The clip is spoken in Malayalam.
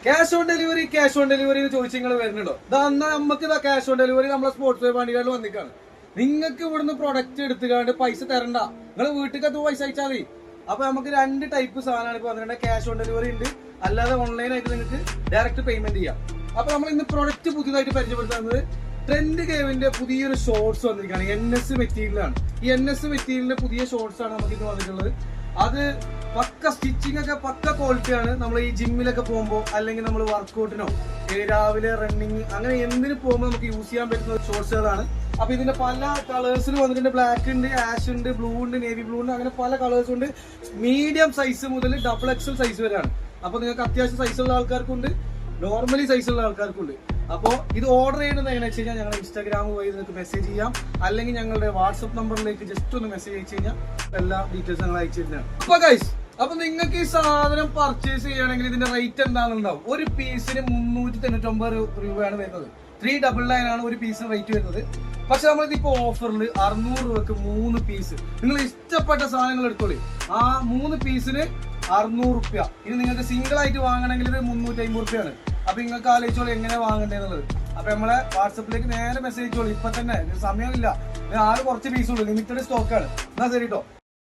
ക്യാഷ് ഓൺ ഡെലിവറി ചോദിച്ചു നിങ്ങൾ വരുന്നുണ്ടോ? അന്ന് നമുക്ക് ഇതാ ക്യാഷ് ഓൺ ഡെലിവറി നമ്മളെ സ്പോർട്സ് വേ വണ്ടികളിൽ വന്നിക്കാണ്. നിങ്ങൾക്ക് ഇവിടുന്ന് പ്രൊഡക്റ്റ് എടുത്തുകൊണ്ട് പൈസ തരണ്ട, നിങ്ങൾ വീട്ടിൽ അത് പൈസ അയച്ചാൽ മതി. അപ്പൊ നമുക്ക് 2 ടൈപ്പ് സാധനമാണ് ഇപ്പൊ വന്നിട്ടുണ്ട്. ക്യാഷ് ഓൺ ഡെലിവറി ഉണ്ട്, അല്ലാതെ ഓൺലൈനായിട്ട് നിങ്ങൾക്ക് ഡയറക്റ്റ് പേയ്മെന്റ് ചെയ്യാം. അപ്പൊ നമ്മൾ ഇന്ന് പ്രൊഡക്റ്റ് പുതിയതായിട്ട് പരിചയപ്പെടുത്തുന്നത് ട്രെൻഡ് കേവിന്റെ പുതിയൊരു ഷോർട്സ് വന്നിരിക്കുകയാണ്. NS മെറ്റീരിയലാണ്. ഈ NS മെറ്റീരിയലിന്റെ പുതിയ ഷോർട്സ് ആണ് നമുക്ക് ഇന്ന് വന്നിട്ടുള്ളത്. അത് പക്ക സ്റ്റിച്ചിങ് ഒക്കെ പക്ക ക്വാളിറ്റിയാണ്. നമ്മൾ ഈ ജിമ്മിലൊക്കെ പോകുമ്പോൾ അല്ലെങ്കിൽ നമ്മൾ വർക്കൗട്ടിനോ രാവിലെ റണ്ണിങ് അങ്ങനെ എന്തിനു പോകുമ്പോൾ നമുക്ക് യൂസ് ചെയ്യാൻ പറ്റുന്ന ഷോർട്സുകളാണ്. അപ്പൊ ഇതിന്റെ പല കളേഴ്സിൽ വന്നിട്ടുണ്ട്. ബ്ലാക്ക് ഉണ്ട്, ആഷ് ഉണ്ട്, ബ്ലൂ ഉണ്ട്, നേവി ബ്ലൂ ഉണ്ട്, അങ്ങനെ പല കളേഴ്സ് ഉണ്ട്. മീഡിയം സൈസ് മുതൽ XXL സൈസ് വരെയാണ്. അപ്പൊ നിങ്ങൾക്ക് അത്യാവശ്യം സൈസുള്ള ആൾക്കാർക്കുണ്ട്, നോർമലി സൈസുള്ള ആൾക്കാർക്കുണ്ട്. അപ്പോൾ ഇത് ഓർഡർ ചെയ്യുന്നത് എങ്ങനെയാണെന്ന് വെച്ച് കഴിഞ്ഞാൽ ഞങ്ങളുടെ ഇൻസ്റ്റാഗ്രാം വഴി നിങ്ങൾക്ക് മെസ്സേജ് ചെയ്യാം, അല്ലെങ്കിൽ ഞങ്ങളുടെ വാട്സപ്പ് നമ്പറിലേക്ക് ജസ്റ്റ് ഒന്ന് മെസ്സേജ് അയച്ചു കഴിഞ്ഞാൽ എല്ലാ ഡീറ്റെയിൽസ് ഞങ്ങൾ അയച്ചു തരുന്നതാണ്. അപ്പൊ ഗൈസ്, അപ്പൊ നിങ്ങൾക്ക് ഈ സാധനം പർച്ചേസ് ചെയ്യുകയാണെങ്കിൽ ഇതിന്റെ റേറ്റ് എന്താണെന്നുണ്ടാവും. ഒരു പീസിന് 399 രൂപയാണ് വരുന്നത്. 399 ആണ് ഒരു പീസിന് റേറ്റ് വരുന്നത്. പക്ഷെ നമ്മളിതിപ്പോ ഓഫറിൽ 600 രൂപക്ക് 3 പീസ് നിങ്ങൾ ഇഷ്ടപ്പെട്ട സാധനങ്ങൾ എടുത്തോളി. ആ 3 പീസിന് 600 രൂപ. ഇനി നിങ്ങൾക്ക് സിംഗിൾ ആയിട്ട് വാങ്ങണമെങ്കിൽ ഇത് 350 രൂപയാണ്. അപ്പൊ നിങ്ങൾക്ക് ആലോചിച്ചോളൂ എങ്ങനെ വാങ്ങണ്ടേന്നുള്ളത്. അപ്പൊ നമ്മളെ വാട്സപ്പിലേക്ക് നേരെ മെസ്സേജ് അയച്ചോളൂ. ഇപ്പൊ തന്നെ സമയമില്ല, 6 കുറച്ച് പീസുള്ളൂ, ലിമിറ്റഡ് സ്റ്റോക്കാണ്. എന്നാ ശരി കേട്ടോ.